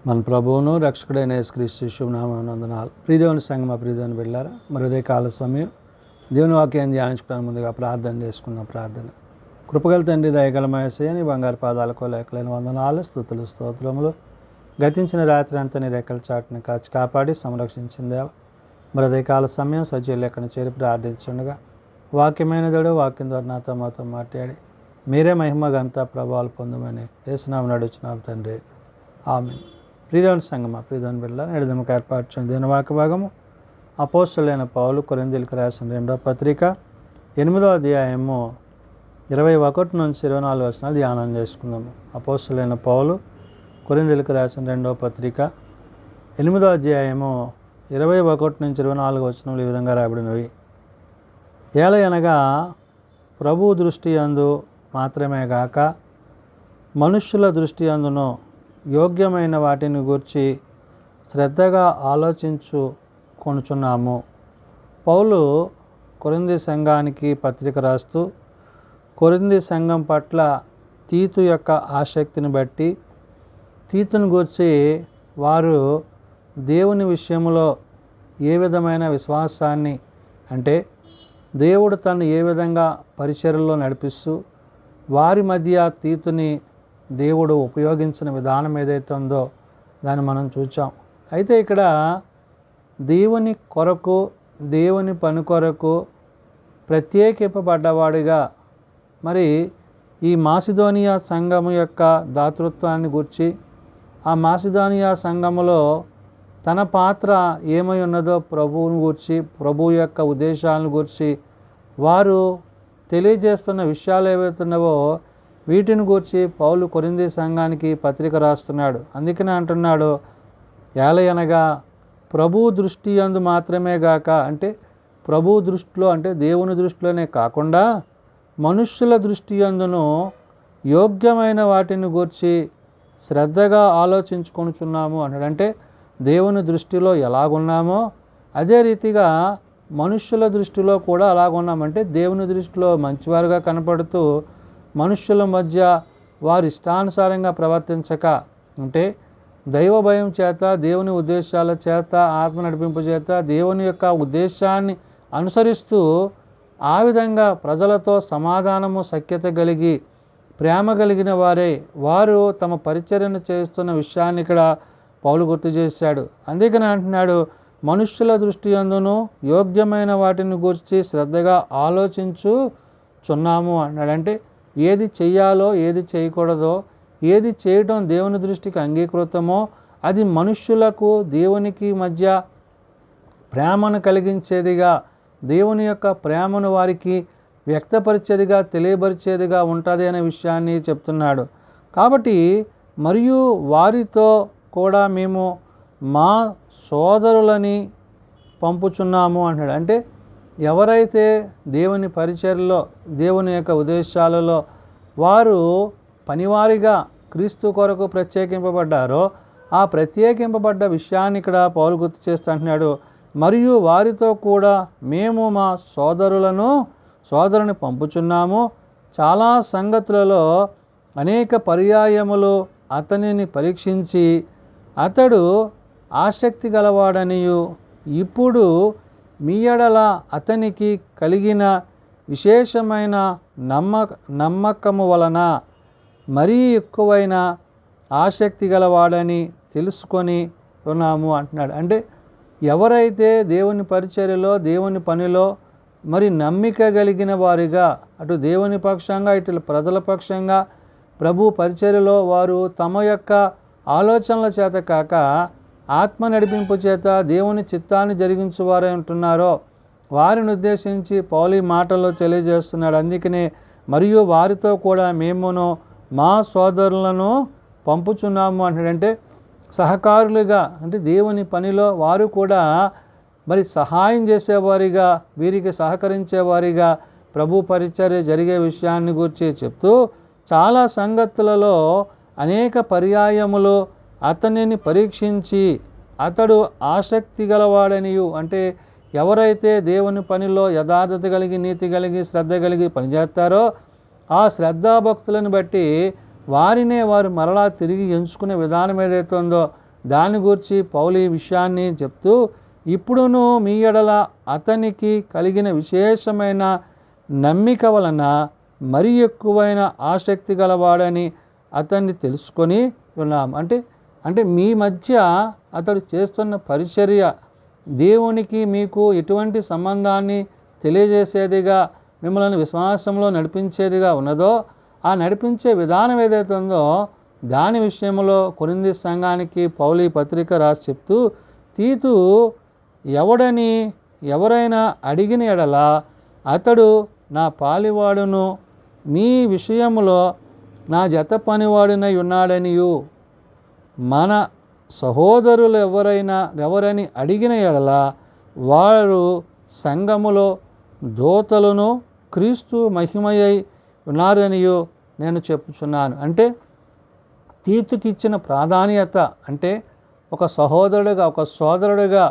మన ప్రభువును రక్షకుడైన యేసుక్రీస్తు శుభనామమున వందనాలు. ప్రియదేవుని సంగమ ప్రియదేవుని బిడ్డలారా, మరి ఉదయకాల సమయం దేవుని వాక్యాన్ని ధ్యానించుకోవడానికి ముందుగా ప్రార్థన చేసుకున్న ప్రార్థన. కృపగల తండ్రి, దయగల యేసయ్య, నీ బంగారు పాదాలకు లేఖలేని వందనాలు, స్తుతులు, స్తోత్రములు. గతించిన రాత్రి అంతా నీ రెక్కల చాటును కాచి కాపాడి సంరక్షించిందేవా. మరి ఉదయకాల సమయం సజీవ లెక్కను చేరి ప్రార్థించుండగా వాక్యమైన దేవుడు వాక్యం ద్వారా నాతో మాతో మాట్లాడి మీరే మహిమ ఘనత ప్రభావాలు పొందమని యేసునామమున నడుచున్నాం తండ్రి, ఆమేన్. ప్రియదేవుని సంగమ ప్రియదేవుని బిడ్డలారా, నేడు దినముకు ఏర్పాటు చేసిన దేవుని వాక్య భాగము అపోస్తలుడైన పౌలు కొరింథీయులకు రాసిన 2వ పత్రిక 8వ అధ్యాయము 21 నుంచి 24 వచనాలు ధ్యానం చేసుకుందాము. అపోస్తలుడైన పౌలు కొరింథీయులకు రాసిన 2వ పత్రిక 8వ అధ్యాయము 21 నుంచి 24 వచనములు ఈ విధంగా రాయబడినవి. ఏలయనగా ప్రభు దృష్టి యందు మాత్రమే గాక మనుష్యుల దృష్టి యందును యోగ్యమైన వాటిని గూర్చి శ్రద్ధగా ఆలోచించుకొనుచున్నాము. పౌలు కొరింథీ సంఘానికి పత్రిక రాస్తూ కొరింథీ సంఘం పట్ల తీతు యొక్క ఆసక్తిని బట్టి తీతుని గూర్చి వారు దేవుని విషయంలో ఏ విధమైన విశ్వాసాన్ని, అంటే దేవుడు తను ఏ విధంగా పరిచర్యలో నడిపిస్తూ వారి మధ్య తీతుని దేవుడు ఉపయోగించిన విధానం ఏదైతే ఉందో దాన్ని మనం చూచాం. అయితే ఇక్కడ దేవుని కొరకు, దేవుని పని కొరకు ప్రత్యేకింపబడ్డవాడిగా మరి ఈ మాసిదోనియా సంఘము యొక్క దాతృత్వాన్ని గురించి, ఆ మాసిదోనియా సంఘములో తన పాత్ర ఏమై ఉన్నదో ప్రభువుని గురించి, ప్రభు యొక్క ఉద్దేశాలను గురించి వారు తెలియజేస్తున్న విషయాలు ఏవైతున్నావో వీటిని గురించి పౌలు కొరింథీ సంఘానికి పత్రిక రాస్తున్నాడు. అందుకనే అంటున్నాడు, ఏలయనగా ప్రభు దృష్టి యందు మాత్రమే గాక, అంటే ప్రభు దృష్టిలో, అంటే దేవుని దృష్టిలోనే కాకుండా మనుష్యుల దృష్టి యందును యోగ్యమైన వాటిని గురించి శ్రద్ధగా ఆలోచించుకొనుచున్నాము అన్నాడు. అంటే దేవుని దృష్టిలో ఎలాగున్నామో అదే రీతిగా మనుష్యుల దృష్టిలో కూడా అలాగున్నామంటే దేవుని దృష్టిలో మంచివారుగా కనపడుతూ మనుష్యుల మధ్య వారి ఇష్టానుసారంగా ప్రవర్తించక, అంటే దైవ భయం చేత, దేవుని ఉద్దేశాల చేత, ఆత్మ నడిపింపు చేత దేవుని యొక్క ఉద్దేశాన్ని అనుసరిస్తూ ఆ విధంగా ప్రజలతో సమాధానము, సఖ్యత కలిగి ప్రేమ కలిగిన వారు తమ పరిచర్యను చేస్తున్న విషయాన్ని ఇక్కడ పౌలు గుర్తు చేశాడు. అందుకని అంటున్నాడు, మనుష్యుల దృష్టి యందును యోగ్యమైన వాటిని గురించి శ్రద్ధగా ఆలోచించుచున్నాము అన్నాడు. అంటే ఏది చెయ్యాలో, ఏది చేయకూడదో, ఏది చేయటం దేవుని దృష్టికి అంగీకృతమో అది మనుష్యులకు దేవునికి మధ్య ప్రేమను కలిగించేదిగా, దేవుని యొక్క ప్రేమను వారికి వ్యక్తపరిచేదిగా, తెలియపరిచేదిగా ఉంటుంది అనే విషయాన్ని చెప్తున్నాడు. కాబట్టి మరియు వారితో కూడా మేము మా సోదరులని పంపుచున్నాము అంటాడు. అంటే ఎవరైతే దేవుని పరిచర్యలో, దేవుని యొక్క ఉద్దేశాలలో వారు పనివారిగా క్రీస్తు కొరకు ప్రత్యేకింపబడ్డారో ఆ ప్రత్యేకింపబడ్డ విషయాన్ని ఇక్కడ పౌలు గుర్తు చేస్తూ అంటున్నాడు. మరియు వారితో కూడా మేము మా సోదరుని పంపుచున్నాము. చాలా సంగతులలో అనేక పర్యాయములు అతనిని పరీక్షించి అతడు ఆసక్తి గలవాడనియు ఇప్పుడు మీ ఎడల అతనికి కలిగిన విశేషమైన నమ్మకము వలన మరీ ఎక్కువైన ఆసక్తి గలవాడని తెలుసుకొని ఉన్నాము అంటున్నాడు. అంటే ఎవరైతే దేవుని పరిచర్యలో, దేవుని పనిలో మరి నమ్మిక కలిగిన వారిగా, అటు దేవుని పక్షంగా ఇటు ప్రజల పక్షంగా ప్రభు పరిచర్యలో వారు తమ యొక్క ఆలోచనల చేత కాక ఆత్మ నడిపింపు చేత దేవుని చిత్తాన్ని జరిగించువారై ఉంటున్నారో వారిని ఉద్దేశించి పౌలు మాటల్లో తెలియజేస్తున్నాడు. అందుకనే మరియు వారితో కూడా మేమును మా సోదరులను పంపుచున్నాము అంటాడంటే సహకారులుగా, అంటే దేవుని పనిలో వారు కూడా మరి సహాయం చేసేవారిగా, వీరికి సహకరించేవారిగా ప్రభు పరిచర్య జరిగే విషయాన్ని గురించి చెప్తూ చాలా సంగతులలో అనేక పర్యాయములు అతనిని పరీక్షించి అతడు ఆసక్తి గలవాడనియు, అంటే ఎవరైతే దేవుని పనిలో యథార్థత కలిగి, నీతి కలిగి, శ్రద్ధ కలిగి పనిచేస్తారో ఆ శ్రద్ధాభక్తులను బట్టి వారినే వారు మరలా తిరిగి ఎంచుకునే విధానం ఏదైతే ఉందో దాని గురించి పౌలు ఈ విషయాన్ని చెప్తూ, ఇప్పుడును మీ ఎడల అతనికి కలిగిన విశేషమైన నమ్మిక వలన మరి ఎక్కువైన ఆసక్తి గలవాడని అతన్ని తెలుసుకొని ఉన్నాం. అంటే మీ మధ్య అతడు చేస్తున్న పరిచర్య దేవునికి మీకు ఎటువంటి సంబంధాన్ని తెలియజేసేదిగా, మిమ్మల్ని విశ్వాసంలో నడిపించేదిగా ఉన్నదో, ఆ నడిపించే విధానం ఏదైతే ఉందో దాని విషయంలో కొరింథీ సంఘానికి పౌలు ఈ పత్రిక రాసి చెప్తూ, తీతు ఎవరైనా అడిగిన ఎడల అతడు నా పాలివాడును, మీ విషయంలో నా జత పనివాడునై ఉన్నాడనియు, మన సహోదరులు ఎవరని అడిగిన ఎడల వారు సంఘములో దూతలను క్రీస్తు మహిమయై ఉన్నారనియు నేను చెప్పుచున్నాను. అంటే తీతుకి ఇచ్చిన ప్రాధాన్యత అంటే ఒక సహోదరుడిగా, ఒక సోదరుడిగా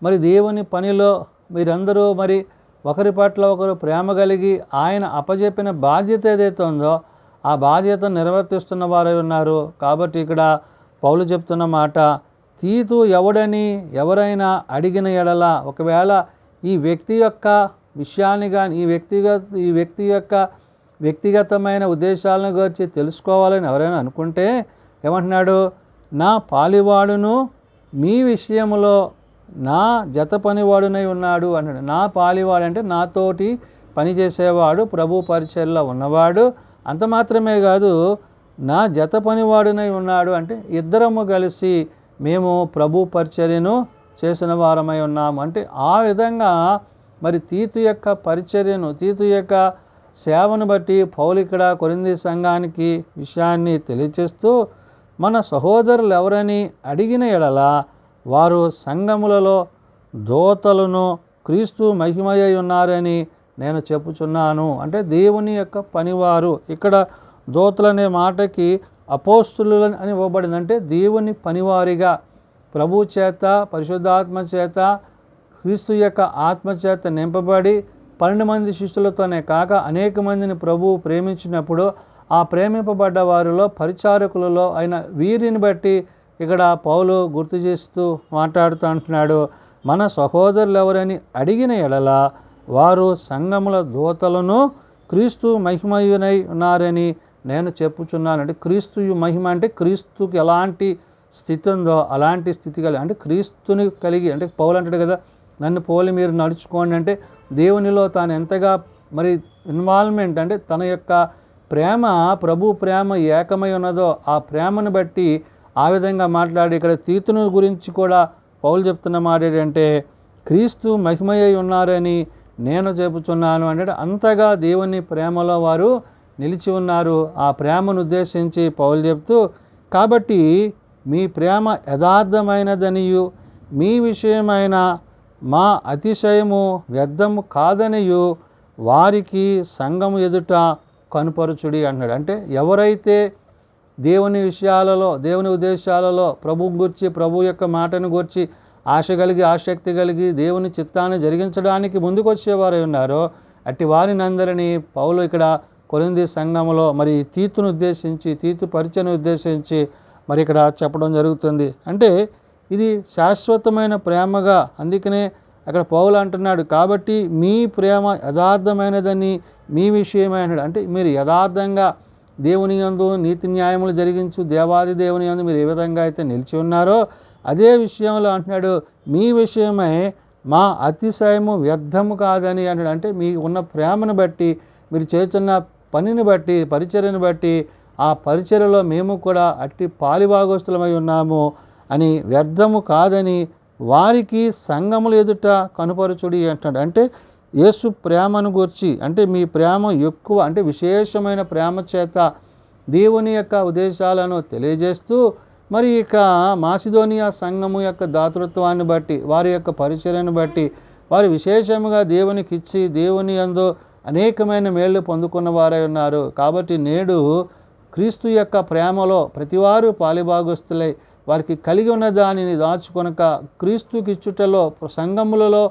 మరి దేవుని పనిలో మీరందరూ మరి ఒకరి పట్ల ఒకరు ప్రేమ కలిగి ఆయన అప్పజెప్పిన బాధ్యత ఏదైతే ఉందో ఆ బాధ్యతను నిర్వర్తిస్తున్న వారై ఉన్నారు. కాబట్టి ఇక్కడ పౌలు చెప్తున్న మాట, తీతు ఎవరైనా అడిగిన ఎడల, ఒకవేళ ఈ వ్యక్తి యొక్క విషయాన్ని కానీ ఈ వ్యక్తి యొక్క వ్యక్తిగతమైన ఉద్దేశాలను గురించి తెలుసుకోవాలని ఎవరైనా అనుకుంటే ఏమంటున్నాడు, నా పాలివాడును మీ విషయంలో నా జత పనివాడునై ఉన్నాడు అన్నాడు. నా పాలివాడు అంటే నాతోటి పనిచేసేవాడు, ప్రభు పరిచర్యలో ఉన్నవాడు. అంత మాత్రమే కాదు, నా జత పనివాడునై ఉన్నాడు అంటే ఇద్దరము కలిసి మేము ప్రభు పరిచర్యను చేసిన వారమై ఉన్నాము. అంటే ఆ విధంగా మరి తీతు యొక్క పరిచర్యను, తీతు యొక్క సేవను బట్టి పౌలు ఇక్కడ కొరింథీ సంఘానికి విషయాన్ని తెలియచేస్తూ, మన సహోదరులు ఎవరని అడిగిన ఎడల వారు సంఘములలో దూతలను క్రీస్తు మహిమయ్య ఉన్నారని నేను చెప్పుచున్నాను. అంటే దేవుని యొక్క పనివారు. ఇక్కడ దూతలనే మాటకి అపోస్తులు అని ఇవ్వబడింది. అంటే దేవుని పనివారిగా ప్రభు చేత, పరిశుద్ధాత్మ చేత, క్రీస్తు యొక్క ఆత్మ చేత నింపబడి 12 మంది శిష్యులతోనే కాక అనేక మందిని ప్రభువు ప్రేమించినప్పుడు ఆ ప్రేమింపబడ్డ వారిలో పరిచారకులలో అయిన వీరిని బట్టి ఇక్కడ పౌలు గుర్తు చేస్తూ మాట్లాడుతూ అంటున్నాడు, మన సహోదరులు ఎవరని అడిగిన ఎడల వారు సంఘముల దూతలను క్రీస్తు మహిమయునై ఉన్నారని నేను చెప్పుచున్నాను. అంటే క్రీస్తు మహిమ అంటే క్రీస్తుకి ఎలాంటి స్థితి ఉందో అలాంటి స్థితి కలిగి, అంటే క్రీస్తుని కలిగి, అంటే పౌలు అంటాడు కదా, నన్ను పోలి మీరు నడుచుకోండి. అంటే దేవునిలో తాను ఎంతగా మరి ఇన్వాల్వ్మెంట్, అంటే తన యొక్క ప్రేమ, ప్రభు ప్రేమ ఏకమై ఉన్నదో ఆ ప్రేమను బట్టి ఆ విధంగా మాట్లాడి ఇక్కడ తీతును గురించి కూడా పౌలు చెప్తున్న మాట ఏంటంటే క్రీస్తు మహిమయ్య ఉన్నారని నేను చెబుతున్నాను. అంటే అంతగా దేవుని ప్రేమలో వారు నిలిచి ఉన్నారు. ఆ ప్రేమను ఉద్దేశించి పౌలు చెప్తూ, కాబట్టి మీ ప్రేమ యథార్థమైనదనియు మీ విషయమైన మా అతిశయము వ్యర్థము కాదనియు వారికి సంఘము ఎదుట కనుపరుచుడి అన్నాడు. అంటే ఎవరైతే దేవుని విషయాలలో, దేవుని ఉద్దేశాలలో ప్రభువు గురించి, ప్రభు యొక్క మాటను గురించి ఆశ కలిగి, ఆసక్తి కలిగి దేవుని చిత్తాన్ని జరిగించడానికి ముందుకు వచ్చేవారు ఉన్నారో అట్టి వారిని అందరినీ పౌలు ఇక్కడ కొరింథీ సంఘములో మరి తీతును ఉద్దేశించి, తీతు పరిచయను ఉద్దేశించి మరి ఇక్కడ చెప్పడం జరుగుతుంది. అంటే ఇది శాశ్వతమైన ప్రేమగా, అందుకనే అక్కడ పౌలు అంటున్నాడు, కాబట్టి మీ ప్రేమ యథార్థమైనదని మీ విషయమైనది. అంటే మీరు యథార్థంగా దేవుని యందు నీతి న్యాయములు జరిగించు దేవాది దేవుని యందు మీరు ఏ విధంగా అయితే నిలిచి ఉన్నారో అదే విషయంలో అంటున్నాడు, మీ విషయమై మా అతిశయము వ్యర్థము కాదని అంటాడు. అంటే మీ ఉన్న ప్రేమను బట్టి, మీరు చేస్తున్న పనిని బట్టి, పరిచర్యను బట్టి ఆ పరిచర్యలో మేము కూడా అట్టి పాలిభాగస్తులమై ఉన్నాము అని, వ్యర్థము కాదని వారికి సంఘములు ఎదుట కనుపరుచుడి అంటాడు. అంటే యేసు ప్రేమను గురించి, అంటే మీ ప్రేమ ఎక్కువ, అంటే విశేషమైన ప్రేమ చేత దేవుని యొక్క ఉద్దేశాలను తెలియజేస్తూ మరి ఇక మాసిదోనియా సంఘము యొక్క దాతృత్వాన్ని బట్టి, వారి యొక్క పరిచర్యను బట్టి వారు విశేషంగా దేవునికి ఇచ్చి దేవుని యందు అనేకమైన మేళ్ళు పొందుకున్న వారై ఉన్నారు. కాబట్టి నేడు క్రీస్తు యొక్క ప్రేమలో ప్రతివారు పాలిభాగస్తులై వారికి కలిగి ఉన్న దానిని దాచుకొనక క్రీస్తుకి ఇచ్చుటలో, సంఘములలో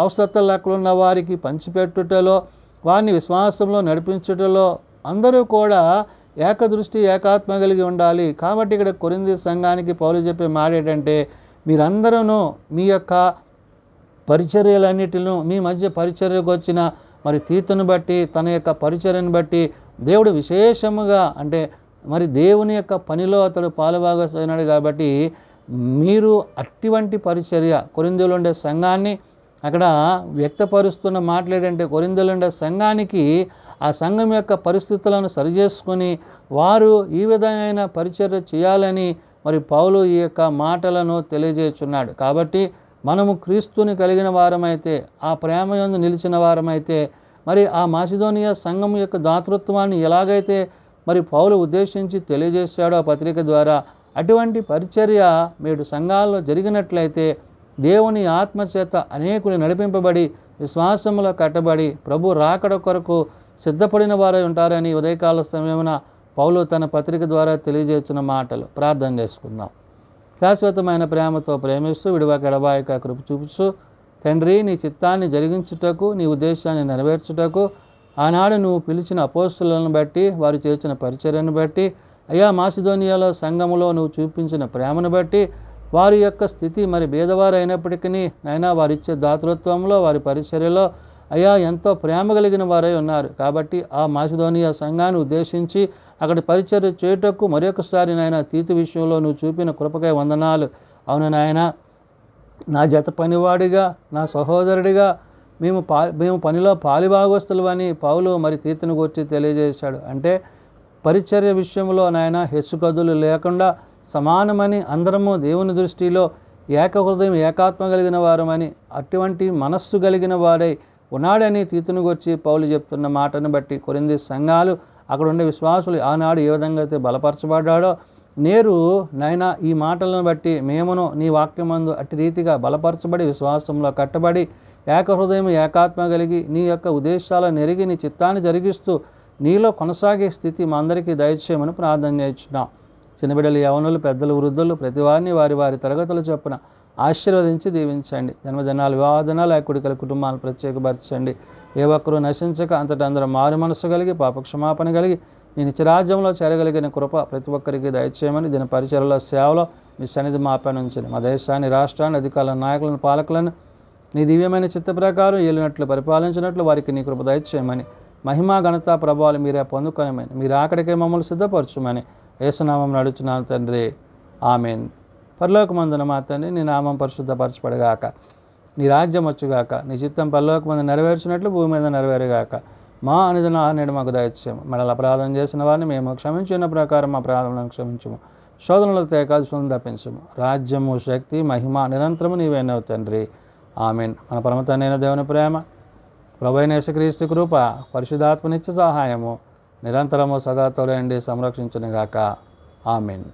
అవసరతలు లెక్కలున్న వారికి పంచిపెట్టుటలో, వారిని విశ్వాసంలో నడిపించుటలో అందరూ కూడా ఏకదృష్టి ఏకాత్మ కలిగి ఉండాలి. కాబట్టి ఇక్కడ కొరింథీ సంఘానికి పౌలు చెప్పే మాట ఏంటంటే, మీరందరూ మీ యొక్క పరిచర్యలన్నిటిలో మీ మధ్య పరిచర్యకు వచ్చిన మరి తీతును బట్టి, తన యొక్క పరిచర్యను బట్టి దేవుడు విశేషముగా అంటే మరి దేవుని యొక్క పనిలో అతడు పాలుభాగస్తుడైనాడు. కాబట్టి మీరు అటువంటి పరిచర్య కొరింథీలో ఉండే సంఘాన్ని అక్కడ వ్యక్తపరుస్తున్న మాట్లాడంటే, కొరింథీలో ఉండే సంఘానికి ఆ సంఘం యొక్క పరిస్థితులను సరిచేసుకొని వారు ఈ విధమైన పరిచర్య చేయాలని మరి పౌలు ఈ యొక్క మాటలను తెలియజేస్తున్నాడు. కాబట్టి మనము క్రీస్తుని కలిగిన వారమైతే, ఆ ప్రేమ యందు నిలిచిన వారమైతే, మరి ఆ మాసిదోనియా సంఘం యొక్క దాతృత్వాన్ని ఎలాగైతే మరి పౌలు ఉద్దేశించి తెలియజేశాడో ఆ పత్రిక ద్వారా, అటువంటి పరిచర్య నేడు సంఘాల్లో జరిగినట్లయితే దేవుని ఆత్మచేత అనేకులు నడిపింపబడి విశ్వాసములో కట్టబడి ప్రభు రాకడ కొరకు సిద్ధపడిన వారై ఉంటారని ఉదయకాల సమయమున పౌలు తన పత్రిక ద్వారా తెలియజేస్తున్న మాటలు. ప్రార్థన చేసుకుందాం. శాశ్వతమైన ప్రేమతో ప్రేమిస్తూ విడువక ఎడబాయక కృప చూపుచు తండ్రి, నీ చిత్తాన్ని జరిగించుటకు, నీ ఉద్దేశాన్ని నెరవేర్చుటకు ఆనాడు నువ్వు పిలిచిన అపోస్తులను బట్టి, వారు చేసిన పరిచర్యను బట్టి, అయ్యా మాసిదోనియాలో సంఘములో నువ్వు చూపించిన ప్రేమను బట్టి, వారి యొక్క స్థితి మరి భేదవారు అయినప్పటికీ నైనా వారిచ్చే దాతృత్వంలో, వారి పరిచర్యలో అయ్యా ఎంతో ప్రేమ కలిగిన వారై ఉన్నారు. కాబట్టి ఆ మాసిదోనియా సంఘాన్ని ఉద్దేశించి అక్కడి పరిచర్య చేయుటకు మరొకసారి నాయన తీతు విషయంలో నువ్వు చూపిన కృపకై వందనాలు. అవును నాయన, నా జత పనివాడిగా, నా సహోదరుడిగా మేము పనిలో పాలిభాగస్తులు అని పౌలు మరి తీతును గురించి తెలియజేశాడు. అంటే పరిచర్య విషయంలో నాయన హెచ్చుకద్దులు లేకుండా సమానమని, అందరము దేవుని దృష్టిలో ఏకహృదయం ఏకాత్మ కలిగిన వారమని, అటువంటి మనస్సు కలిగిన వాడై ఉన్నాడని తీతును గురించి పౌలు చెప్తున్న మాటను బట్టి కొరింథీ సంఘాలు, అక్కడ ఉండే విశ్వాసులు ఆనాడు ఏ విధంగా అయితే బలపరచబడ్డాడో, నేరు నాయన ఈ మాటలను బట్టి మేమును నీ వాక్యమందు అట్టి రీతిగా బలపరచబడి విశ్వాసంలో కట్టబడి ఏకహృదయం ఏకాత్మ కలిగి నీ యొక్క ఉద్దేశాలను నెరిగి నీ చిత్తాన్ని జరిగిస్తూ నీలో కొనసాగే స్థితి మా అందరికీ దయచేయమని ప్రార్థన చేస్తున్నాం. చిన్నబిడ్డలు, యవనులు, పెద్దలు, వృద్ధులు ప్రతి వారిని వారి వారి తరగతులు చొప్పున ఆశీర్వదించి దీవించండి. జన్మదినాలు, వివాహదినాలు, కుడికల కుటుంబాలను ప్రత్యేకపరచండి. ఏ ఒక్కరూ నశించక అంతటా అందరూ మారు మనసు కలిగి పాపక్షమాపణ కలిగి నీ నిత్యరాజ్యంలో చేరగలిగిన కృప ప్రతి ఒక్కరికి దయచేయమని దీని పరిచర్యలో సేవలో మీ సన్నిధి మాపై ఉంచండి. మా దేశాన్ని, రాష్ట్రాన్ని, అధికారులను, నాయకులను, పాలకులను నీ దివ్యమైన చిత్త ప్రకారం ఏలినట్లు పరిపాలించినట్లు వారికి నీ కృప దయచేయమని, మహిమా ఘనత ప్రభావాలు మీరే పొందుకొనమని, మీరు అక్కడికే మమ్మల్ని సిద్ధపరచుమని యేసునామం నడుచున్నాను తండ్రి, ఆమెన్. పరలోకమందున మా తండ్రి, నీ నామం పరిశుద్ధపరచబడగాక, నీ రాజ్యం వచ్చుగాక, నీ చిత్తం పరలోకమందు నెరవేర్చినట్లు భూమి మీద నెరవేరుగాక. మా అనుదిన నేడు మాకు దయచేయము. మనల్ని అపరాధం చేసిన వారిని మేము క్షమించిన ప్రకారం మా అపరాధములను క్షమించము. శోధనలు తేకాల్సిన తప్పించము. రాజ్యము, శక్తి, మహిమ నిరంతరము నీవేనవు తండ్రి, ఆమెన్. మన పరమ తండ్రి దేవుని ప్రేమ, ప్రభువైన యేసుక్రీస్తు కృప, పరిశుద్ధాత్మ నిత్య సహాయము నిరంతరము సదా తోడేండి సంరక్షించునుగాక. ఆమెన్.